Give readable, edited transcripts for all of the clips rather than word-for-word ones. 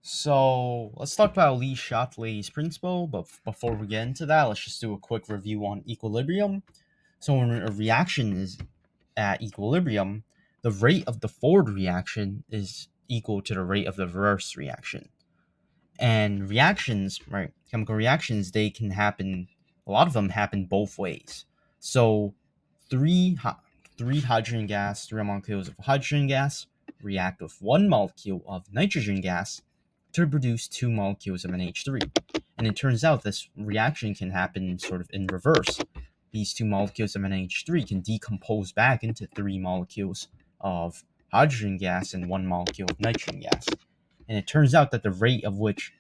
So let's talk about Lee Chatelier's principle, but before we get into that, let's just do a quick review on equilibrium. So when a reaction is at equilibrium, the rate of the forward reaction is equal to the rate of the reverse reaction. And reactions, right, chemical reactions, they can happen, a lot of them happen both ways. So three, three hydrogen gas, 3 molecules of hydrogen gas react with 1 molecule of nitrogen gas to produce 2 molecules of NH3. And it turns out this reaction can happen sort of in reverse. These 2 molecules of NH3 can decompose back into 3 molecules of hydrogen gas and 1 molecule of nitrogen gas. And it turns out that the rate of which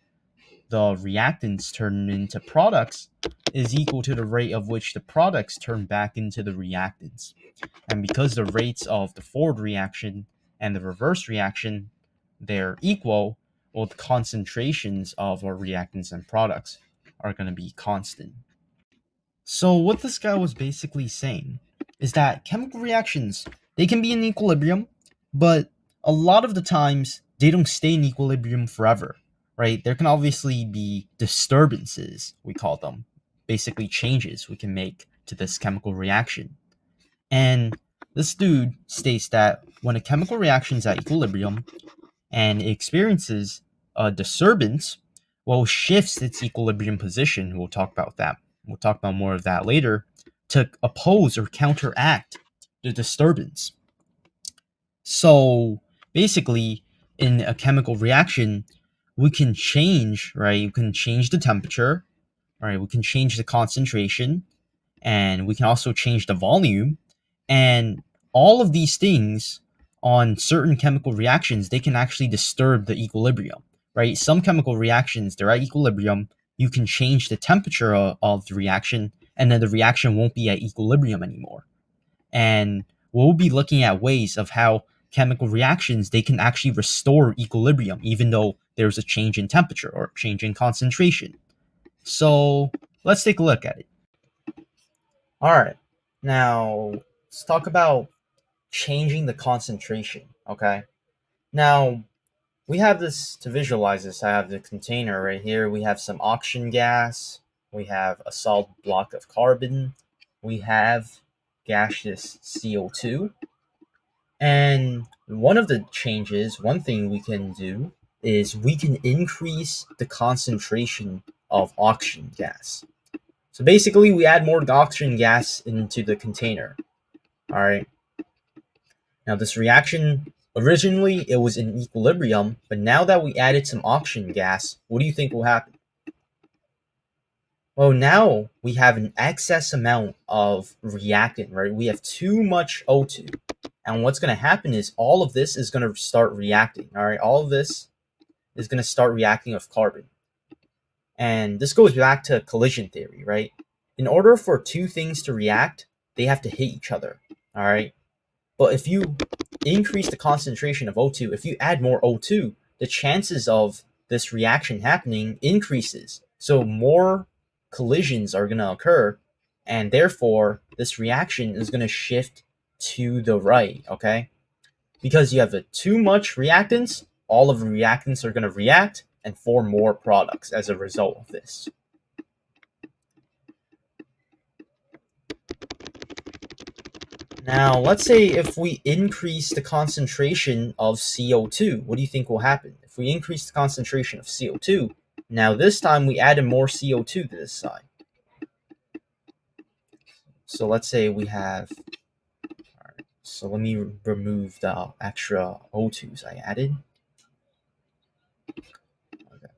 the reactants turn into products is equal to the rate of which the products turn back into the reactants. And because the rates of the forward reaction and the reverse reaction, they're equal, well, the concentrations of our reactants and products are going to be constant. So what this guy was basically saying is that chemical reactions, they can be in equilibrium, but a lot of the times they don't stay in equilibrium forever, right? There can obviously be disturbances, we call them, basically changes we can make to this chemical reaction. And this dude states that when a chemical reaction is at equilibrium and it experiences a disturbance, well, it shifts its equilibrium position. We'll talk about that. We'll talk about more of that later, to oppose or counteract the disturbance. So basically, in a chemical reaction, we can change, right? We can change the temperature, right? We can change the concentration, and we can also change the volume. And all of these things on certain chemical reactions, they can actually disturb the equilibrium, right? Some chemical reactions, they're at equilibrium. You can change the temperature of the reaction, and then the reaction won't be at equilibrium anymore. And we'll be looking at ways of how chemical reactions, they can actually restore equilibrium, even though there's a change in temperature or change in concentration. So let's take a look at it. All right. Now, let's talk about changing the concentration, okay? Now, we have this to visualize this. I have the container right here. We have some oxygen gas. We have a solid block of carbon. We have gaseous CO2. And one of the changes, one thing we can do is we can increase the concentration of oxygen gas. So basically, we add more oxygen gas into the container. All right. Now, this reaction, originally it was in equilibrium, but now that we added some oxygen gas, what do you think will happen? Well, now we have an excess amount of reactant, right? We have too much O2. And what's going to happen is all of this is going to start reacting, all right? All of this is going to start reacting with carbon. And this goes back to collision theory, right? In order for two things to react, they have to hit each other, all right? But if you increase the concentration of O2, if you add more O2, the chances of this reaction happening increases. So more collisions are going to occur, and therefore this reaction is going to shift to the right, okay? Because you have too much reactants, all of the reactants are going to react and form more products as a result of this. Now, let's say if we increase the concentration of CO2, what do you think will happen? If we increase the concentration of CO2, now this time we added more CO2 to this side. So let's say we have, all right, so let me remove the extra O2s I added. Okay.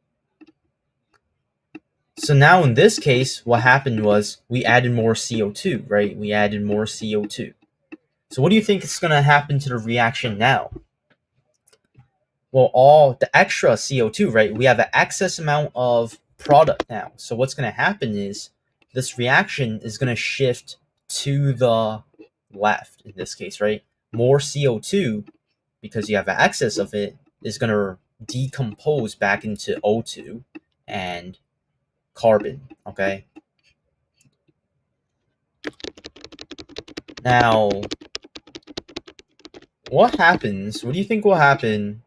So now in this case, what happened was we added more CO2, right? We added more CO2. So what do you think is going to happen to the reaction now? Well, all the extra CO2, right? We have an excess amount of product now. So what's going to happen is this reaction is going to shift to the left in this case, right? More CO2, because you have an excess of it, is going to decompose back into O2 and carbon, okay? Now, what happens? What do you think will happen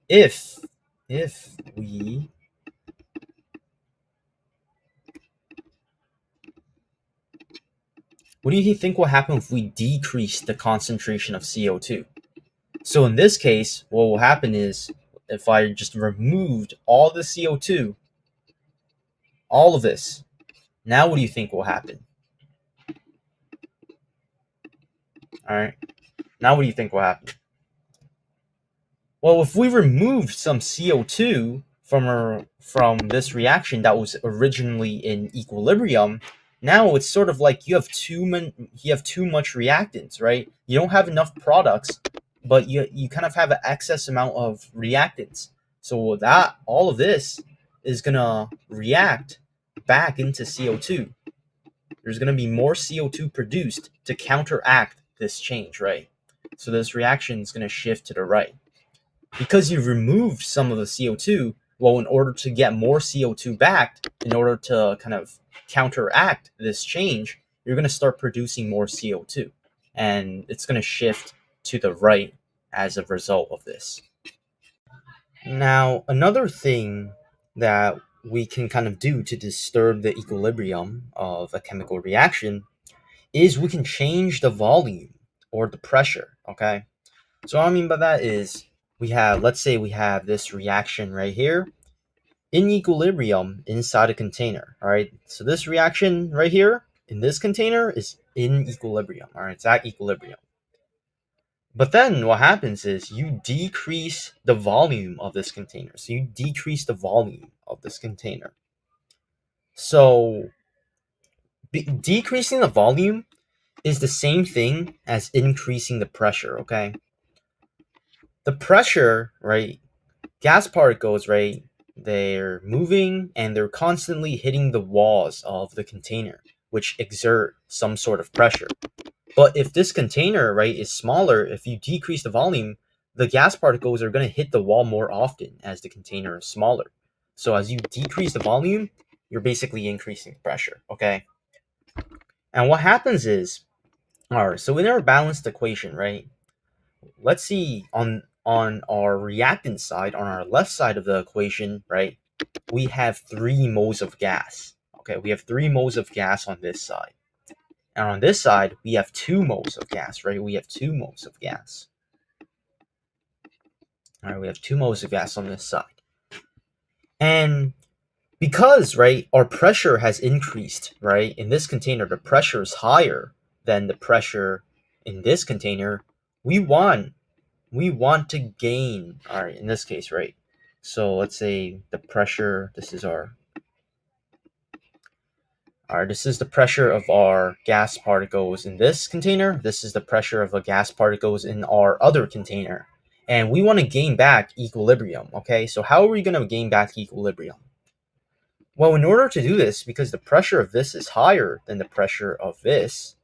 if if we what do you think will happen if we decrease the concentration of CO2? So in this case, what will happen is if I just removed all the CO2, all of this, now what do you think will happen? All right. Now what do you think will happen? Well, if we removed some CO2 from this reaction that was originally in equilibrium, now it's sort of like you have too much reactants, right? You don't have enough products, but you kind of have an excess amount of reactants. So that all of this is gonna react back into CO2. There's gonna be more CO2 produced to counteract this change, right? So this reaction is gonna shift to the right because you've removed some of the CO2. Well, in order to get more CO2 back, in order to kind of counteract this change, you're going to start producing more CO2, and it's going to shift to the right as a result of this. Now, another thing that we can kind of do to disturb the equilibrium of a chemical reaction is we can change the volume or the pressure, okay? So what I mean by that is let's say we have this reaction right here in equilibrium inside a container, all right? So this reaction right here in this container is in equilibrium, all right? It's at equilibrium. But then what happens is you decrease the volume of this container. So you decrease the volume of this container. So decreasing the volume is the same thing as increasing the pressure, okay? The pressure, right? Gas particles, right? They're moving and they're constantly hitting the walls of the container, which exert some sort of pressure. But if this container, right, is smaller, if you decrease the volume, the gas particles are going to hit the wall more often as the container is smaller. So as you decrease the volume, you're basically increasing the pressure, okay? And what happens is, all right, so in our balanced equation, right, let's see on our reactant side, on our left side of the equation, right, we have 3 moles of gas. Okay, we have 3 moles of gas on this side. And on this side, we have 2 moles of gas, right? We have 2 moles of gas. All right, we have 2 moles of gas on this side. And because, right, our pressure has increased, right? In this container, the pressure is higher than the pressure in this container. We want to gain, all right, in this case, right? So let's say the pressure, this is this is the pressure of our gas particles in this container. This is the pressure of the gas particles in our other container. And we want to gain back equilibrium, okay? So how are we going to gain back equilibrium? Well, in order to do this, because the pressure of this is higher than the pressure of this,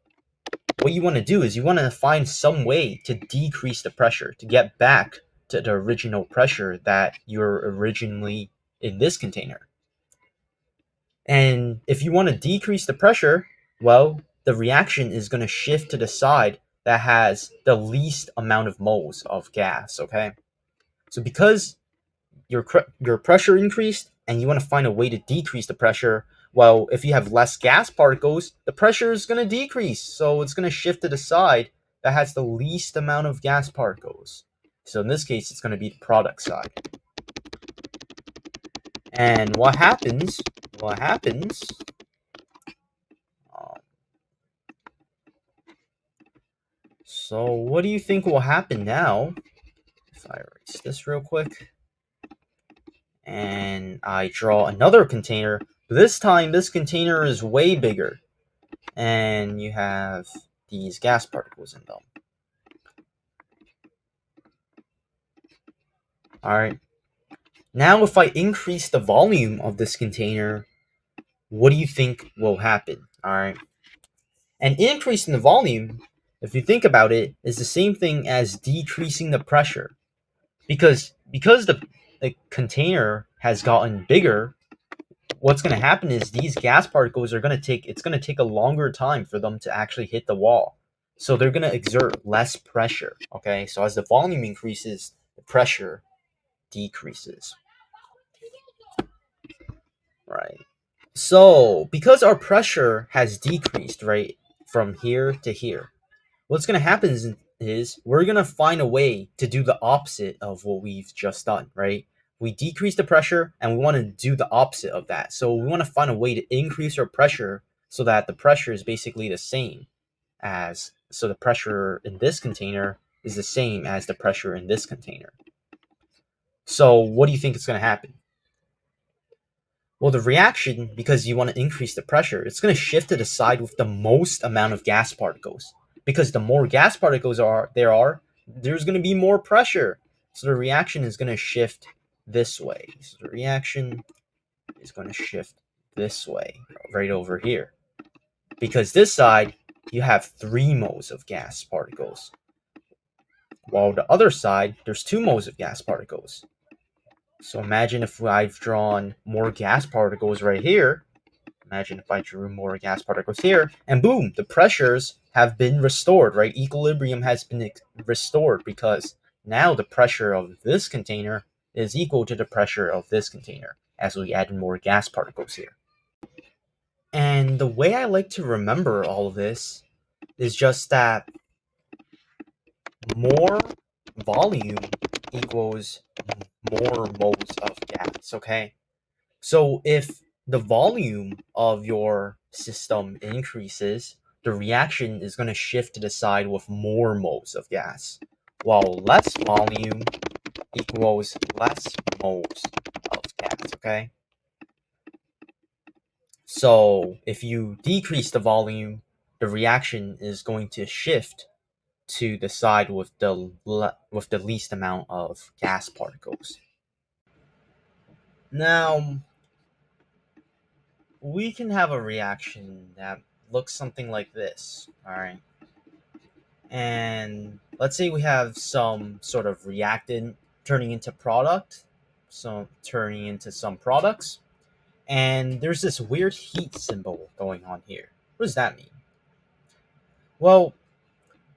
what you want to do is you want to find some way to decrease the pressure, to get back to the original pressure that you're originally in this container. And if you want to decrease the pressure, well, the reaction is going to shift to the side that has the least amount of moles of gas, okay? So because your pressure increased and you want to find a way to decrease the pressure, well, if you have less gas particles, the pressure is going to decrease. So it's going to shift to the side that has the least amount of gas particles. So in this case, it's going to be the product side. And what happens, so what do you think will happen now if I erase this real quick and I draw another container? This time, this container is way bigger and you have these gas particles in them. All right. Now, if I increase the volume of this container, what do you think will happen? All right. And increasing the volume, if you think about it, is the same thing as decreasing the pressure. Because the container has gotten bigger, what's going to happen is these gas particles are going to take a longer time for them to actually hit the wall. So they're going to exert less pressure, okay? So as the volume increases, the pressure decreases. right? So because our pressure has decreased, right, from here to here, what's going to happen is we're going to find a way to do the opposite of what we've just done, right? We decrease the pressure and we want to do the opposite of that. So we want to find a way to increase our pressure so that the pressure is basically the same so the pressure in this container is the same as the pressure in this container. So what do you think is going to happen? Well, the reaction, because you want to increase the pressure, it's going to shift to the side with the most amount of gas particles. Because the more gas particles there's going to be more pressure. So the reaction is going to shift this way. So the reaction is going to shift this way, right over here. Because this side, you have 3 moles of gas particles. While the other side, there's 2 moles of gas particles. So imagine if I've drawn more gas particles right here. Imagine if I drew more gas particles here, and boom, the pressures have been restored, right? Equilibrium has been restored because now the pressure of this container is equal to the pressure of this container as we add more gas particles here. And the way I like to remember all of this is just that more volume equals more moles of gas, okay? So if the volume of your system increases, the reaction is going to shift to the side with more moles of gas, while less volume equals less moles of gas, okay? So if you decrease the volume, the reaction is going to shift to the side with the least amount of gas particles. Now, we can have a reaction that looks something like this, all right? And let's say we have some sort of reactant turning into product, so turning into some products, and there's this weird heat symbol going on here. What does that mean? Well,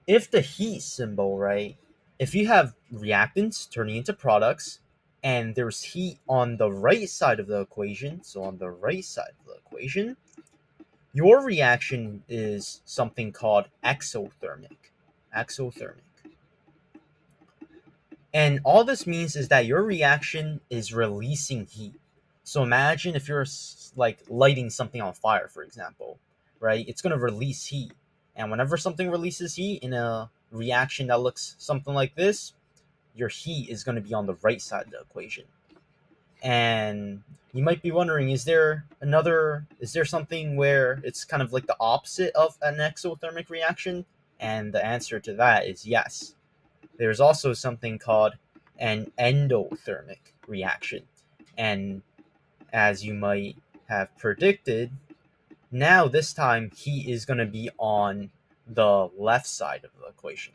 if the heat symbol, right, if you have reactants turning into products and there's heat on the right side of the equation, so on the right side of the equation, your reaction is something called exothermic. Exothermic. And all this means is that your reaction is releasing heat. So imagine if you're like lighting something on fire, for example, right? It's going to release heat. And whenever something releases heat in a reaction that looks something like this, your heat is going to be on the right side of the equation. And you might be wondering, is there something where it's kind of like the opposite of an exothermic reaction? And the answer to that is yes. There's also something called an endothermic reaction. And as you might have predicted, now this time heat is going to be on the left side of the equation.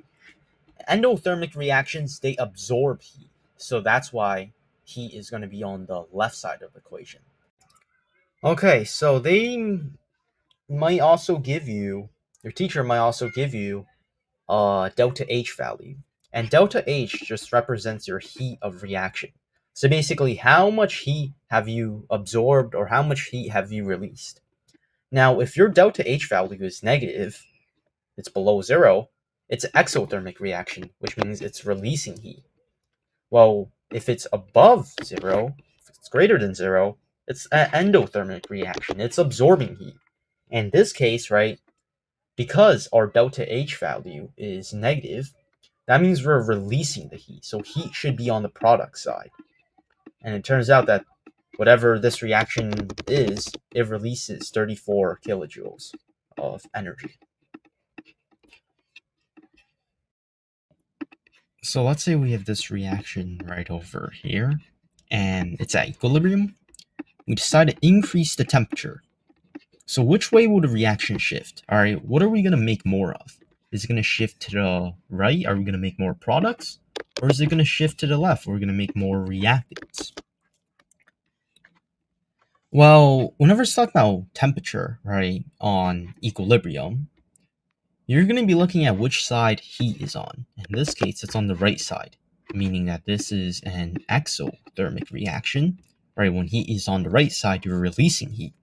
Endothermic reactions, they absorb heat. So that's why heat is going to be on the left side of the equation. Okay, so your teacher might also give you a delta H value. And delta H just represents your heat of reaction. So basically, how much heat have you absorbed or how much heat have you released? Now, if your delta H value is negative, it's below 0, it's an exothermic reaction, which means it's releasing heat. Well, if it's above 0, if it's greater than 0, it's an endothermic reaction. It's absorbing heat. In this case, right, because our delta H value is negative, that means we're releasing the heat. So heat should be on the product side. And it turns out that whatever this reaction is, it releases 34 kilojoules of energy. So let's say we have this reaction right over here, and it's at equilibrium. We decide to increase the temperature. So which way will the reaction shift? All right, what are we going to make more of? Is it going to shift to the right? Are we going to make more products? Or is it going to shift to the left? We're going to make more reactants. Well, whenever it's talking about temperature, right, on equilibrium, you're going to be looking at which side heat is on. In this case, it's on the right side, meaning that this is an exothermic reaction. right? When heat is on the right side, you're releasing heat.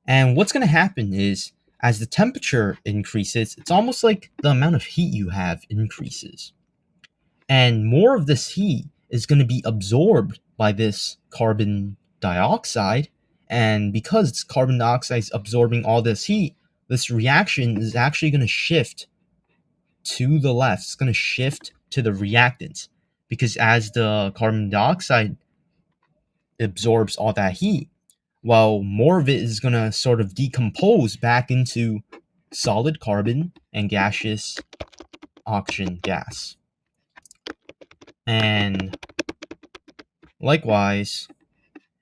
And what's going to happen is as the temperature increases, it's almost like the amount of heat you have increases. And more of this heat is going to be absorbed by this carbon dioxide. And because it's carbon dioxide is absorbing all this heat, this reaction is actually going to shift to the left. It's going to shift to the reactants because as the carbon dioxide absorbs all that heat, well, more of it is going to sort of decompose back into solid carbon and gaseous oxygen gas. And likewise,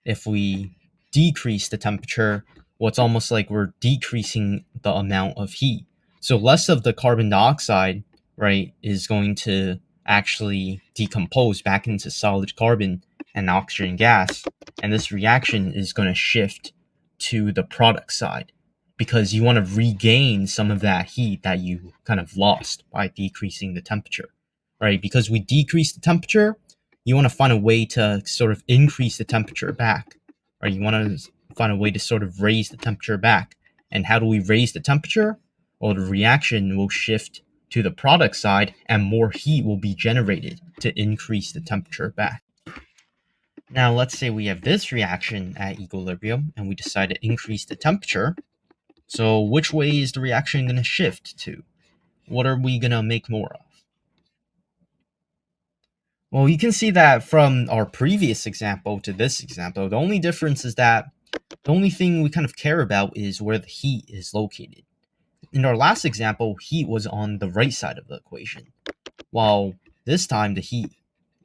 if we decrease the temperature, well, it's almost like we're decreasing the amount of heat. So less of the carbon dioxide, right, is going to actually decompose back into solid carbon and oxygen gas. And this reaction is going to shift to the product side because you want to regain some of that heat that you kind of lost by decreasing the temperature, right? Because we decrease the temperature, you want to find a way to sort of increase the temperature back, right? You want to find a way to sort of raise the temperature back. And how do we raise the temperature? Well, the reaction will shift to the product side and more heat will be generated to increase the temperature back. Now, let's say we have this reaction at equilibrium and we decide to increase the temperature. So which way is the reaction going to shift to? What are we going to make more of? Well, you can see that from our previous example to this example, the only difference is that the only thing we kind of care about is where the heat is located. In our last example, heat was on the right side of the equation, while this time the heat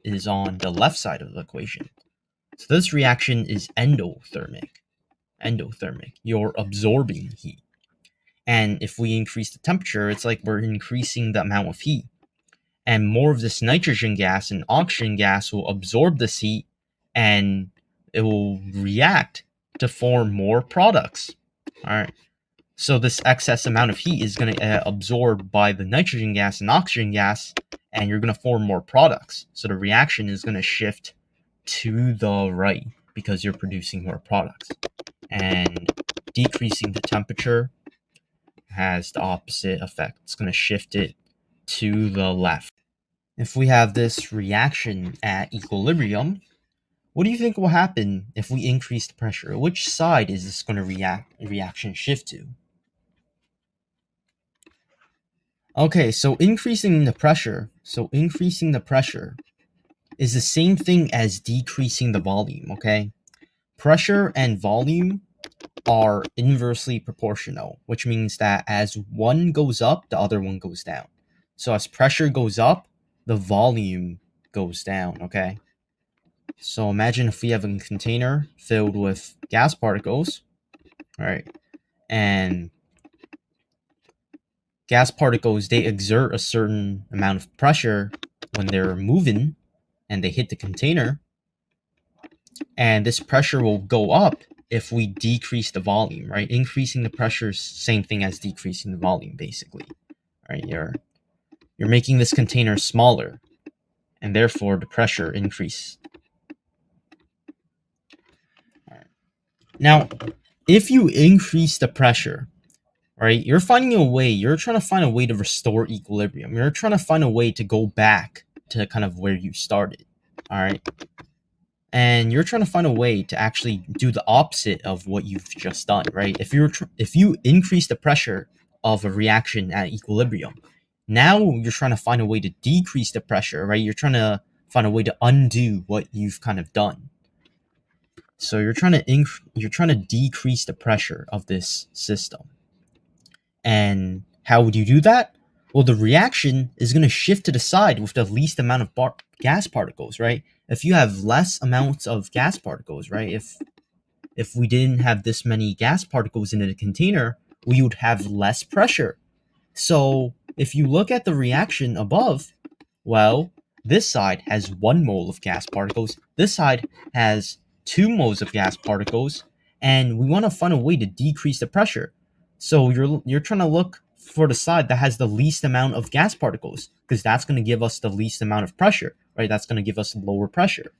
is on the left side of the equation. So this reaction is endothermic. Endothermic. You're absorbing heat. And if we increase the temperature, it's like we're increasing the amount of heat. And more of this nitrogen gas and oxygen gas will absorb this heat and it will react to form more products. All right. So this excess amount of heat is going to absorb by the nitrogen gas and oxygen gas, and you're going to form more products. So the reaction is going to shift to the right because you're producing more products. And decreasing the temperature has the opposite effect. It's going to shift it to the left. If we have this reaction at equilibrium, what do you think will happen if we increase the pressure? Which side is this going to reaction shift to? Okay, so increasing the pressure is the same thing as decreasing the volume, okay? Pressure and volume are inversely proportional, which means that as one goes up, the other one goes down. So as pressure goes up, the volume goes down, okay? So imagine if we have a container filled with gas particles, right? And gas particles, they exert a certain amount of pressure when they're moving and they hit the container. And this pressure will go up if we decrease the volume, right? Increasing the pressure is same thing as decreasing the volume, basically. Right? You're making this container smaller, and therefore the pressure increase. Right. Now, if you increase the pressure, right, you're trying to find a way to restore equilibrium. You're trying to find a way to go back to kind of where you started. All right. And you're trying to find a way to actually do the opposite of what you've just done, right? If you increase the pressure of a reaction at equilibrium, now you're trying to find a way to decrease the pressure, right? You're trying to find a way to undo what you've kind of done. So you're trying to decrease the pressure of this system. And how would you do that? Well, the reaction is going to shift to the side with the least amount of gas particles, right? If you have less amounts of gas particles, right? If we didn't have this many gas particles in a container, we would have less pressure. So if you look at the reaction above, well, this side has 1 mole of gas particles. This side has 2 moles of gas particles, and we want to find a way to decrease the pressure. So you're trying to look for the side that has the least amount of gas particles because that's going to give us the least amount of pressure, right? That's going to give us lower pressure.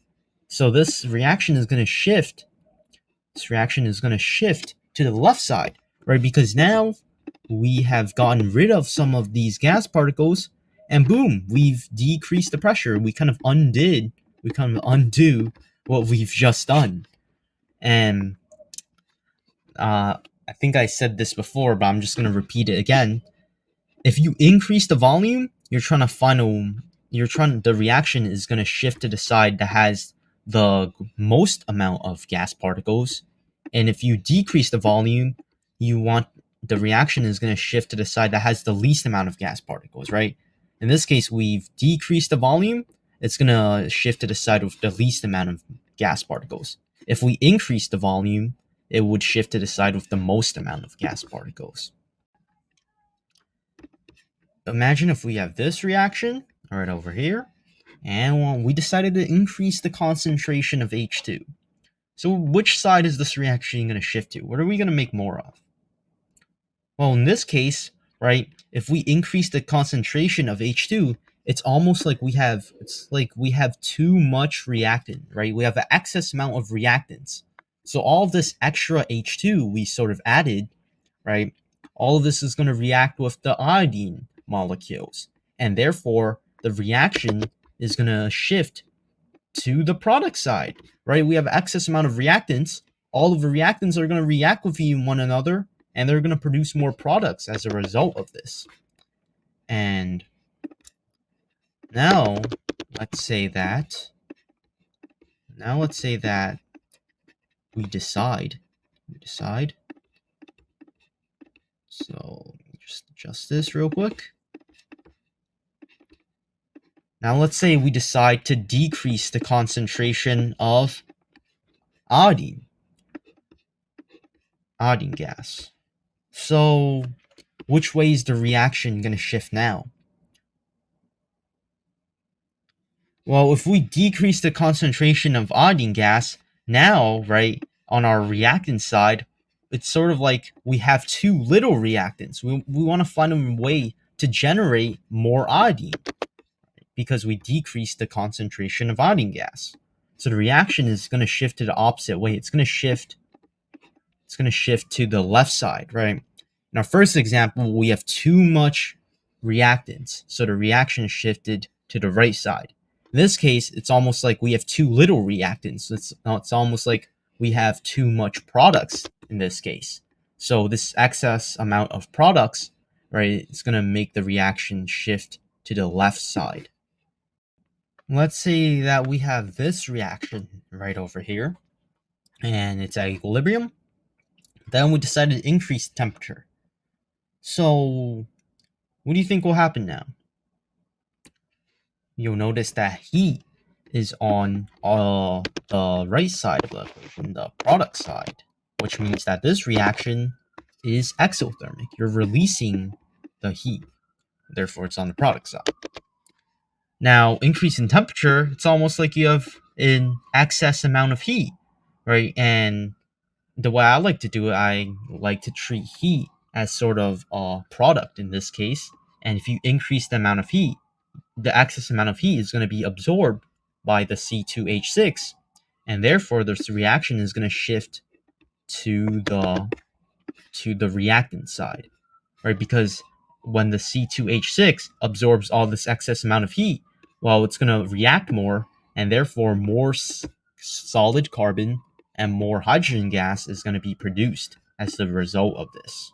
So this reaction is going to shift. This reaction is going to shift to the left side, right? Because now we have gotten rid of some of these gas particles, and boom, we've decreased the pressure. We kind of undo what we've just done. And I think I said this before, but I'm just going to repeat it again. If you increase the volume, the reaction is going to shift to the side that has the most amount of gas particles. And if you decrease the volume, the reaction is going to shift to the side that has the least amount of gas particles, right? In this case, we've decreased the volume. It's going to shift to the side with the least amount of gas particles. If we increase the volume, it would shift to the side with the most amount of gas particles. Imagine if we have this reaction right over here, and we decided to increase the concentration of H2. So which side is this reaction going to shift to? What are we going to make more of? Well, in this case, right, if we increase the concentration of H2, it's almost like we have too much reactant, right? We have an excess amount of reactants. So all of this extra H2 we sort of added, right? All of this is going to react with the iodine molecules, and therefore the reaction is going to shift to the product side, right? We have excess amount of reactants. All of the reactants are going to react with one another, and they're going to produce more products as a result of this. And now let's say that we decide. So just adjust this real quick. Now let's say we decide to decrease the concentration of iodine gas. So which way is the reaction going to shift now? Well, if we decrease the concentration of iodine gas, now, right, on our reactant side, it's sort of like we have too little reactants. We want to find a way to generate more iodine because we decreased the concentration of iodine gas. So the reaction is going to shift to the opposite way. It's going to shift to the left side, right? In our first example, we have too much reactants, so the reaction is shifted to the right side. In this case, it's almost like we have too little reactants. It's almost like we have too much products in this case. So this excess amount of products, right, it's going to make the reaction shift to the left side. Let's say that we have this reaction right over here, and it's at equilibrium. Then we decided to increase the temperature. So what do you think will happen now? You'll notice that heat is on the right side of the equation, the product side, which means that this reaction is exothermic. You're releasing the heat, therefore it's on the product side. Now, increase in temperature, it's almost like you have an excess amount of heat, right? And the way I like to do it, I like to treat heat as sort of a product in this case. And if you increase the amount of heat, the excess amount of heat is going to be absorbed by the C2H6, and therefore this reaction is going to shift to the reactant side, right? Because when the C2H6 absorbs all this excess amount of heat, well, it's going to react more, and therefore more solid carbon and more hydrogen gas is going to be produced as the result of this.